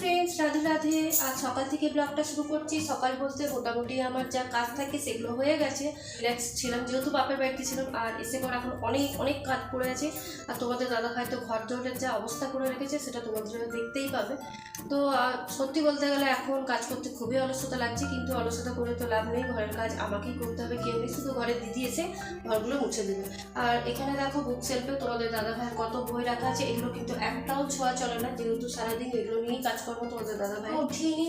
Friends, Radhe Radhe. আজ সকাল থেকে ব্লগটা শুরু করছি। সকাল বলতে মোটামুটি আমার যা কাজ থাকে সেগুলো হয়ে গেছে। রিল্যাক্স ছিলাম যেহেতু বাপের বাড়িতে ছিলাম, আর এসে পর এখন অনেক অনেক কাজ পড়ে আছে। আর তোমাদের দাদা ভাই তো ঘর দৌড়ের যা অবস্থা করে রেখেছে সেটা তোমাদের দেখতেই পাবে। তো সত্যি বলতে গেলে এখন কাজ করতে খুবই অলসতা লাগছে, কিন্তু অলসতা করে তো লাভ নেই, ঘরের কাজ আমাকেই করতে হবে, কেউ নেই, শুধু ঘরের দিদি এসে ঘরগুলো মুছে দেবে। আর এখানে দেখো বুক সেলফে তোমাদের দাদা ভাইয়ের কত বই রাখা আছে, এগুলো কিন্তু একটাও ছোঁয়া চলে না, যেহেতু সারাদিন এগুলো নিয়েই কাজকর্ম তোমাদের দাদা ভাই উঠিয়ে।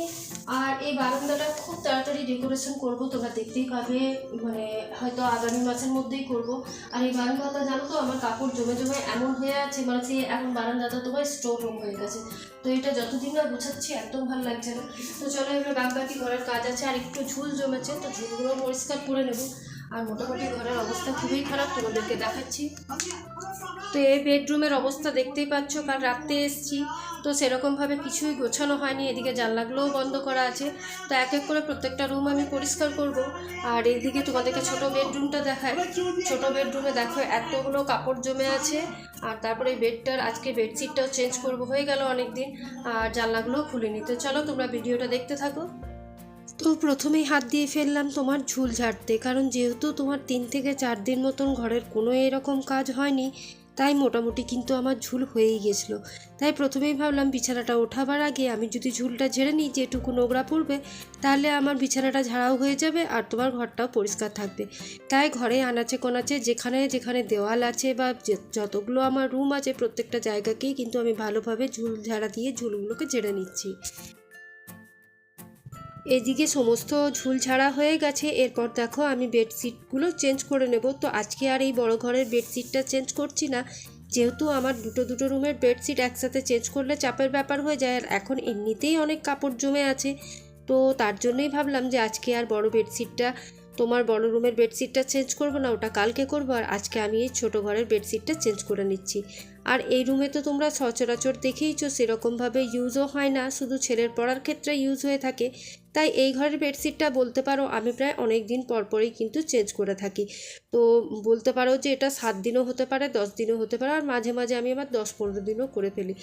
আর এই বারান্দাটা খুব তাড়াতাড়ি ডেকোরেশন করব, তোমরা দেখতেই পাবে, মানে হয়তো আগামী মাসের মধ্যেই করব। আর এই বারান্দাটা জানো তো আমার কাপড় জমে জমে এমন হয়ে আছে, মানে সে এখন বারান্দাটা তোমার স্টোর রুম হয়ে গেছে। তো এটা যতদিন না গুছাচ্ছি একদম ভালো লাগছে না। তো চলো এবার বাকি ঘরের কাজ আছে, আর একটু ঝুল জমেছে, তো ঝুলগুলো পরিষ্কার করে নেব। আর মোটামুটি ঘরের অবস্থা খুবই খারাপ, তোমাদেরকে দেখাচ্ছি। তো এই বেডরুমের অবস্থা দেখতেই পাচ্ছ, কাল রাত্রে এসেছি, তো সেরকমভাবে কিছুই গোছানো হয়নি। এদিকে জানলাগুলোও বন্ধ করা আছে, তো এক এক করে প্রত্যেকটা রুম আমি পরিষ্কার করব। আর এইদিকে তোমাদেরকে ছোটো বেডরুমটা দেখায়। ছোটো বেডরুমে দেখো এতগুলো কাপড় জমে আছে। আর তারপরে বেডটার আজকে বেডশিটটাও চেঞ্জ করব, হয়ে গেল অনেক দিন, আর জানলাগুলোও খুলিনি। তো চলো তোমরা ভিডিওটা দেখতে থাকো। তো প্রথমেই হাত দিয়ে ফেললাম তোমার ঝুল ঝাড়তে, কারণ যেহেতু তোমার 3 থেকে 4 দিন মতন ঘরের কোনো এরকম কাজ হয়নি, তাই মোটামুটি কিন্তু আমার ঝুল হয়েই গেছিলো। তাই প্রথমেই ভাবলাম বিছানাটা ওঠাবার আগে আমি যদি ঝুলটা ঝেড়ে নিই, যেটুকু নোংরা পড়বে, তাহলে আমার বিছানাটা ঝাড়াও হয়ে যাবে আর তোমার ঘরটাও পরিষ্কার থাকবে। তাই ঘরে আনাচে কোনাচে যেখানে যেখানে দেওয়াল আছে বা যতগুলো আমার রুম আছে প্রত্যেকটা জায়গাকেই কিন্তু আমি ভালোভাবে ঝুল ঝাড়া দিয়ে ঝুলগুলোকে ঝেড়ে নিচ্ছি। এদিকে সমস্ত ঝুল ছাড়া হয়ে গেছে। এরপর দেখো আমি বেডশিটগুলো চেঞ্জ করে নেব। তো আজকে আর এই বড় ঘরের বেডশিটটা চেঞ্জ করছি না, যেহেতু আমার দুটো রুমের বেডশিট একসাথে চেঞ্জ করলে চাপের ব্যাপার হয়ে যায়, আর এখন এমনিতেই অনেক কাপড় জমে আছে। তো তার জন্যই ভাবলাম যে আজকে আর বড় বেডশিটটা, তোমার বড় রুমের বেডশিটটা চেঞ্জ করব না, ওটা কালকে করব। আর আজকে আমি এই ছোটো ঘরের বেডশিটটা চেঞ্জ করে নিচ্ছি। আর এই রুমে তো তোমরা সচরাচর দেখেইছো সেরকমভাবে ইউজও হয় না, শুধু ছেলের পড়ার ক্ষেত্রে ইউজ হয়ে থাকে। তাই এই ঘরের বেডশিটটা বলতে পারো আমি প্রায় অনেক দিন পরই কিন্তু চেঞ্জ করে থাকি। তো বলতে পারো যে এটা 7 দিনও হতে পারে, 10 দিনও হতে পারে, আর মাঝে মাঝে আমি আবার 10-15 দিনও করে ফেলি।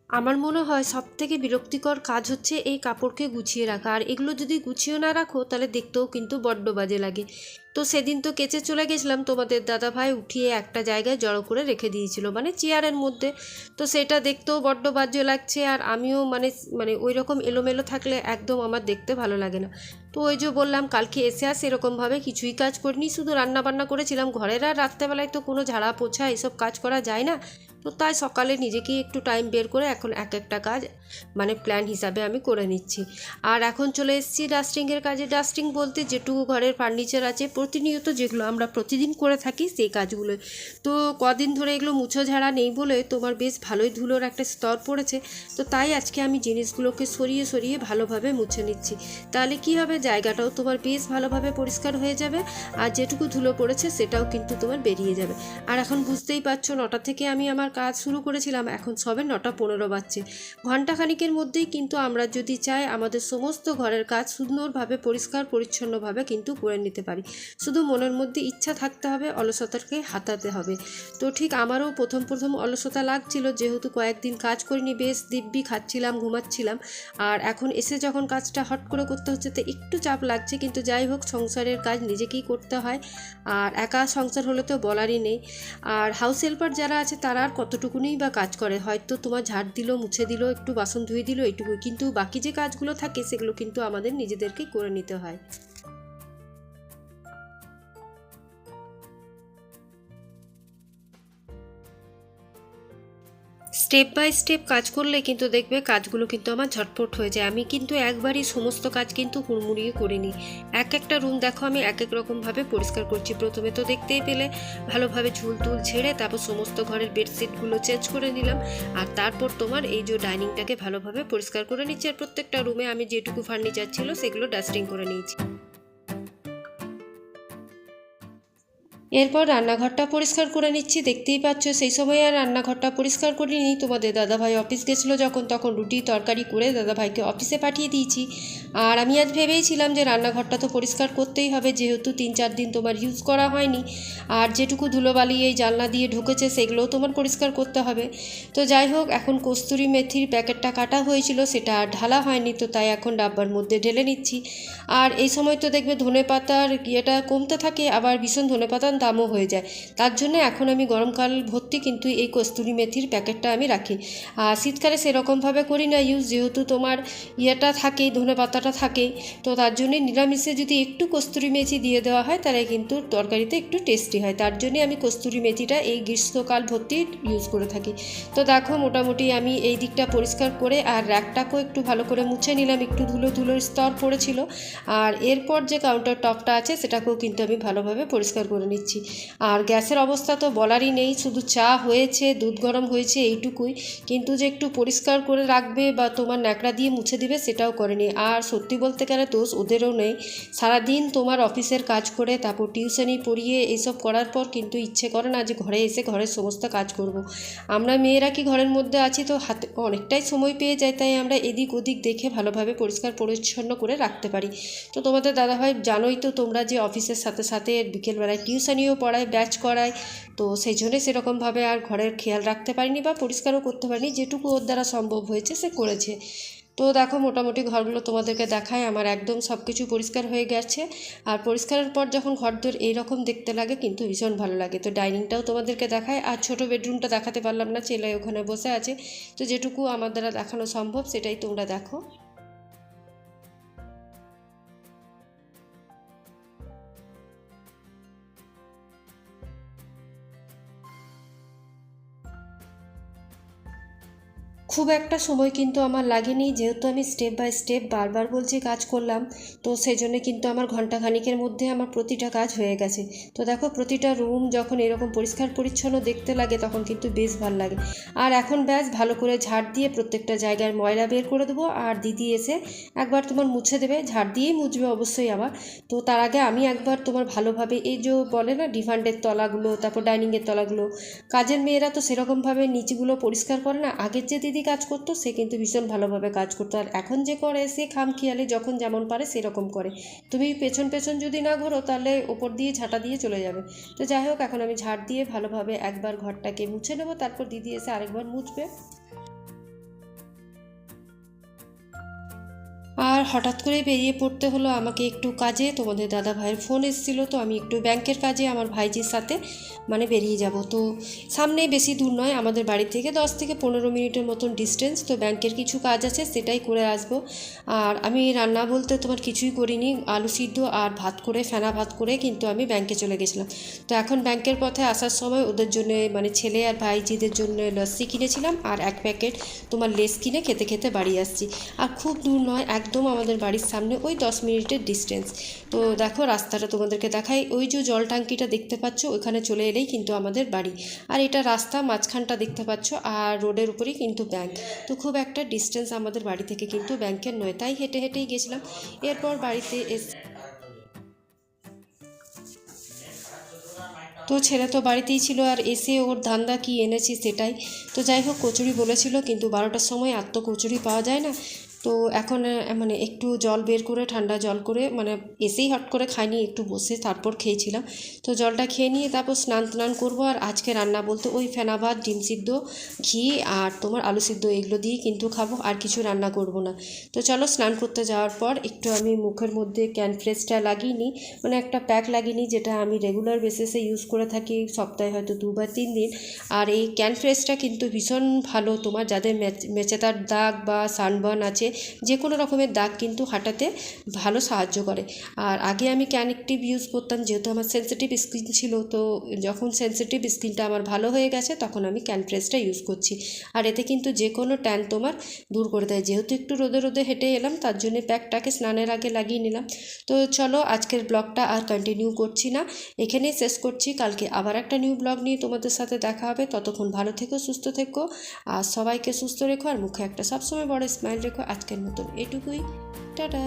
আমার মনে হয় সবথেকে বিরক্তিকর কাজ হচ্ছে এই কাপড়কে গুছিয়ে রাখা। আর এগুলো যদি গুছিয়ে না রাখো তাহলে দেখতেও কিন্তু বড্ড বাজে লাগে। তো সেদিন তো কেচে চলে গেছিলাম, তোমাদের দাদা ভাই উঠিয়ে একটা জায়গায় জড়ো করে রেখে দিয়েছিল, মানে চেয়ারের মধ্যে। তো সেটা দেখতেও বড্ড বাজে লাগছে, আর আমিও মানে মানে ওই রকম এলোমেলো থাকলে একদম আমার দেখতে ভালো লাগে না। তো ওই যে বললাম কালকে এসে এরকমভাবে কিছুই কাজ করিনি, শুধু রান্না বান্না করেছিলাম ঘরের। আর রাত্রেবেলায় তো কোনো ঝাড়া পোছা এসব কাজ করা যায় না। তো তাই সকালে নিজেকেই একটু টাইম বের করে এখন এক একটা কাজ মানে প্ল্যান হিসাবে আমি করে নিচ্ছি। আর এখন চলে এসেছি ডাস্টিংয়ের কাজে। ডাস্টিং বলতে যেটুকু ঘরের ফার্নিচার আছে প্রতিনিয়ত যেগুলো আমরা প্রতিদিন করে থাকি সেই কাজগুলো। তো কদিন ধরে এগুলো মুছো ঝাড়া নেই বলে তোমার বেশ ভালোই ধুলোর একটা স্তর পড়েছে। তো তাই আজকে আমি জিনিসগুলোকে সরিয়ে সরিয়ে ভালোভাবে মুছে নিচ্ছি। তাহলে কি হবে, জায়গাটাও তোমার বেশ ভালোভাবে পরিষ্কার হয়ে যাবে, আর যেটুকু ধুলো পড়েছে সেটাও কিন্তু তোমার বেরিয়ে যাবে। আর এখন বুঝতেই পারছো 9টা থেকে আমি আমার কাজ শুরু করেছিলাম, এখন সবে 9:15 বাজছে। ঘণ্টাখানিকের মধ্যেই কিন্তু আমরা যদি চাই আমাদের সমস্ত ঘরের কাজ সুন্দরভাবে পরিষ্কার পরিচ্ছন্নভাবে কিন্তু করে নিতে পারি। শুধু মনের মধ্যে ইচ্ছা থাকতে হবে, অলসতাকে হাতাতে হবে। তো ঠিক আমারও প্রথম অলসতা লাগছিল, যেহেতু কয়েকদিন কাজ করিনি, বেশ দিব্যি খাচ্ছিলাম, ঘুমাচ্ছিলাম। আর এখন এসে যখন কাজটা হট করে করতে হচ্ছে তো একটু চাপ লাগছে, কিন্তু যাই হোক সংসারের কাজ নিজেকেই করতে হয়। আর একা সংসার হলে তো বলারই নেই। আর হাউস হেল্পার যারা আছে তারা আর কতটুকুনিই বা কাজ করে, হয়তো তোমার ঝাড় দিল, মুছে দিল, একটু বাসন ধুয়ে দিল, এইটুকুই। কিন্তু বাকি যে কাজগুলো থাকে সেগুলো কিন্তু আমাদের নিজেদেরকেই করে নিতে হয়। স্টেপ বাই স্টেপ কাজ করলে কিন্তু দেখবে কাজগুলো কিন্তু আমার ঝটপট হয়ে যায়। আমি কিন্তু একবারই সমস্ত কাজ কিন্তু হুড়মুড়িয়ে করিনি। এক একটা রুম দেখো আমি এক এক রকমভাবে পরিষ্কার করছি। প্রথমে তো দেখতেই পেলে ভালোভাবে ঝুল টুল ঝেড়ে তারপর সমস্ত ঘরের বেডশিটগুলো চেঞ্জ করে নিলাম। আর তারপর তোমার এই যে ডাইনিংটাকে ভালোভাবে পরিষ্কার করে নিচ্ছি, আর প্রত্যেকটা রুমে আমি যেটুকু ফার্নিচার ছিল সেগুলো ডাস্টিং করে নিয়েছি। এরপর রান্নাঘরটা পরিষ্কার করে নিচ্ছি, দেখতেই পাচ্ছ। সেই সময় আর রান্নাঘরটা পরিষ্কার করিনি, তোমাদের দাদাভাই অফিস গেছিলো তখন রুটি তরকারি করে দাদাভাইকে অফিসে পাঠিয়ে দিয়েছি। আর আমি আজ ভেবেইছিলাম যে রান্নাঘরটা তো পরিষ্কার করতেই হবে, যেহেতু 3-4 দিন তোমার ইউজ করা হয়নি, আর যেটুকু ধুলোবালি এই জানলা দিয়ে ঢুকেছে সেগুলোও তোমার পরিষ্কার করতে হবে। তো যাই হোক, এখন কস্তুরি মেথির প্যাকেটটা কাটা হয়েছিল, সেটা আর ঢালা হয়নি, তো তাই এখন ডাব্বার মধ্যে ঢেলে নিচ্ছি। আর এই সময় তো দেখবে ধনেপাতার ইয়েটা কমতে থাকে, আবার ভীষণ ধনেপাতার দামও হয়ে যায়। তার জন্য এখন আমি গরমকাল ভর্তি কিন্তু এই কস্তুরি মেথির প্যাকেটটা আমি রাখি। আর শীতকালে সেরকমভাবে করি না ইউজ, যেহেতু তোমার ইয়েটা থাকেই, ধনেপাতাটা থাকেই। তো তার জন্যে নিরামিষে যদি একটু কস্তুরি মেথি দিয়ে দেওয়া হয় তাহলে কিন্তু তরকারিতে একটু টেস্টি হয়। তার জন্যে আমি কস্তুরি মেথিটা এই গ্রীষ্মকাল ভর্তি ইউজ করে থাকি। তো দেখো, মোটামুটি আমি এই দিকটা পরিষ্কার করে আর র্যাকটাকেও একটু ভালো করে মুছে নিলাম, একটু ধুলোর স্তর পড়েছিল। আর এরপর যে কাউন্টার টপটা আছে সেটাকেও কিন্তু আমি ভালোভাবে পরিষ্কার করে নিচ্ছি। আর গ্যাসের অবস্থা তো বলারই নেই, শুধু চা হয়েছে, দুধ গরম হয়েছে, এইটুকুই। কিন্তু যে একটু পরিষ্কার করে রাখবে বা তোমার ন্যাকড়া দিয়ে মুছে দিবে সেটাও করেনি। আর সত্যি বলতে গেলে দোষ ওদেরও নেই, সারাদিন তোমার অফিসের কাজ করে তারপর টিউশনি পড়িয়ে এইসব করার পর কিন্তু ইচ্ছে করে না যে ঘরে এসে ঘরের সমস্ত কাজ করব। আমরা মেয়েরা কি ঘরের মধ্যে আছি, তো হাতে অনেকটাই সময় পেয়ে যায়, তাই আমরা এদিক ওদিক দেখে ভালোভাবে পরিষ্কার পরিচ্ছন্ন করে রাখতে পারি। তো তোমাদের দাদাভাই জানোই তো তোমরা যে অফিসের সাথে সাথে বিকেলবেলায় টিউশনিও পড়ায়, ব্যাচ করায়, তো সেই জন্যে সেরকমভাবে আর ঘরের খেয়াল রাখতে পারিনি বা পরিষ্কারও করতে পারিনি। যেটুকু ওর দ্বারা সম্ভব হয়েছে সে করেছে। তো দেখো, মোটামুটি ঘরগুলো তোমাদেরকে দেখায়, আমার একদম সব কিছু পরিষ্কার হয়ে গেছে। আর পরিষ্কারের পর যখন ঘরদোর এইরকম দেখতে লাগে কিন্তু ভীষণ ভালো লাগে। তো ডাইনিংটাও তোমাদেরকে দেখায়, আর ছোটো বেডরুমটা দেখাতে পারলাম না, ছেলে ওখানে বসে আছে। তো যেটুকু আমার দ্বারা দেখানো সম্ভব সেটাই তোমরা দেখো। খুব একটা সময় কিন্তু আমার লাগেনি, যেহেতু আমি স্টেপ বাই স্টেপ বারবার বলছি কাজ করলাম, তো সেই জন্য কিন্তু আমার ঘন্টাখানিকের মধ্যে আমার প্রতিটা কাজ হয়ে গেছে। তো দেখো, প্রতিটা রুম যখন এরকম পরিষ্কার পরিচ্ছন্ন দেখতে লাগে তখন কিন্তু বেশ ভালো লাগে। আর এখন ব্যাস ভালো করে ঝাড় দিয়ে প্রত্যেকটা জায়গার ময়লা বের করে দেবো, আর দিদি এসে একবার তোমার মুছে দেবে, ঝাড় দিয়েই মুছবে অবশ্যই আবার। তো তার আগে আমি একবার তোমার ভালোভাবে এই যে বলে না ডিভান্ডের তলাগুলো, তারপর ডাইনিংয়ের তলাগুলো, কাজের মেয়েরা তো সেরকমভাবে নিচগুলো পরিষ্কার করে না। আগের যে দিদি কাজ করতো সে কিন্তু ভীষণ ভালোভাবে কাজ করতো, আর এখন যে করে সে খামখেয়ালি যখন যেমন পারে সেরকম করে। তুমি পেছন পেছন যদি না ঘোরো তাহলে ওপর দিয়ে ঝাঁটা দিয়ে চলে যাবে। তো যাই হোক, এখন আমি ঝাড় দিয়ে ভালোভাবে একবার ঘরটাকে মুছে নেবো, তারপর দিদি এসে আরেকবার মুছবে। আর হঠাৎ করে বেরিয়ে পড়তে হলো আমাকে একটু কাজে, তোমাদের দাদা ভাইয়ের ফোন এসেছিলো, তো আমি একটু ব্যাংকের কাজে আমার ভাইজির সাথে বেরিয়ে যাব। তো সামনে বেশি দূর নয়, আমাদের বাড়ি থেকে 10 থেকে 15 মিনিটের মতন ডিস্টেন্স। তো ব্যাংকের কিছু কাজ আছে সেটাই করে আসবো। আর আমি রান্না বলতে তোমার কিছুই করিনি, আলু সিদ্ধ আর ভাত করে, ফেনা ভাত করে কিন্তু আমি ব্যাংকে চলে গেছিলাম। তো এখন ব্যাংকের পথে আসার সময় ওদের জন্য ছেলে আর ভাইজিদের জন্য লস্যি কিনেছিলাম, আর 1 প্যাকেট তোমার লেস কিনে খেতে খেতে বাড়ি আসছি। আর খুব দূর নয়, একদম আমাদের বাড়ির সামনে, ওই 10 মিনিটের ডিস্টেন্স। তো দেখো, রাস্তাটা তোমাদেরকে দেখাই, ওই যে জল ট্যাঙ্কিটা দেখতে পাচ্ছ ওইখানে চলে এলেই কিন্তু আমাদের বাড়ি। আর এটা রাস্তা মাঝখানটা দেখতে পাচ্ছ, আর রোডের উপরেই কিন্তু ব্যাংক। তো খুব একটা ডিস্টেন্স আমাদের বাড়ি থেকে কিন্তু ব্যাংকের নয়, তাই হেঁটে হেঁটেই গেছিলাম। এরপর বাড়িতে তো ছেলে তো বাড়িতেই ছিল, আর এসে ওর ধান্দা কি এনেছি সেটাই। তো যাই হোক, কচুরি বলেছিল, কিন্তু 12টার সময় আর তো কচুরি পাওয়া যায় না। তো এখন একটু জল বের করে, ঠান্ডা জল করে, এসেই হট করে খাইনি, একটু বসে তারপর খেয়েছিলাম। তো জলটা খেয়ে নিয়ে তারপর স্নান করবো। আর আজকে রান্না বলতে ওই ফেনা ভাত, ডিম সিদ্ধ, ঘি আর তোমার আলু সিদ্ধ, এগুলো দিয়েই কিন্তু খাবো, আর কিছু রান্না করব না। তো চলো, স্নান করতে যাওয়ার পর একটু আমি মুখের মধ্যে ক্যানফ্রেশটা লাগিয়ে নিই, একটা প্যাক লাগিয়ে নিই, যেটা আমি রেগুলার বেসিসে ইউজ করে থাকি, সপ্তাহে হয়তো 2 বা 3 দিন। আর এই ক্যানফ্রেশটা কিন্তু ভীষণ ভালো, তোমার যাদের মেচেদার দাগ বা সানবার্ন আছে, যে কোনো রকমের দাগ কিন্তু হাঁটাতে ভালো সাহায্য করে। আর আগে আমি ক্যানেকটিভ ইউজ করতাম, যেহেতু আমার সেনসিটিভ স্কিন ছিল। তো যখন সেনসিটিভ স্কিনটা আমার ভালো হয়ে গেছে তখন আমি ক্যানফ্রেশটা ইউজ করছি। আর এতে কিন্তু যে কোনো ট্যান তোমার দূর করে দেয়। যেহেতু একটু রোদে রোদে হেঁটে এলাম, তার জন্য প্যাকটাকে স্নানের আগে লাগিয়ে নিলাম। তো চলো, আজকের ব্লগটা আর কন্টিনিউ করছি না, এখানেই শেষ করছি। কালকে আবার একটা নিউ ব্লগ নিয়ে তোমাদের সাথে দেখা হবে। ততক্ষণ ভালো থেকো, সুস্থ থেকো, আর সবাইকে সুস্থ রেখো, আর মুখে একটা সবসময় বড় স্মাইল রেখো। আজকের মতন এটুকুই, টাটা।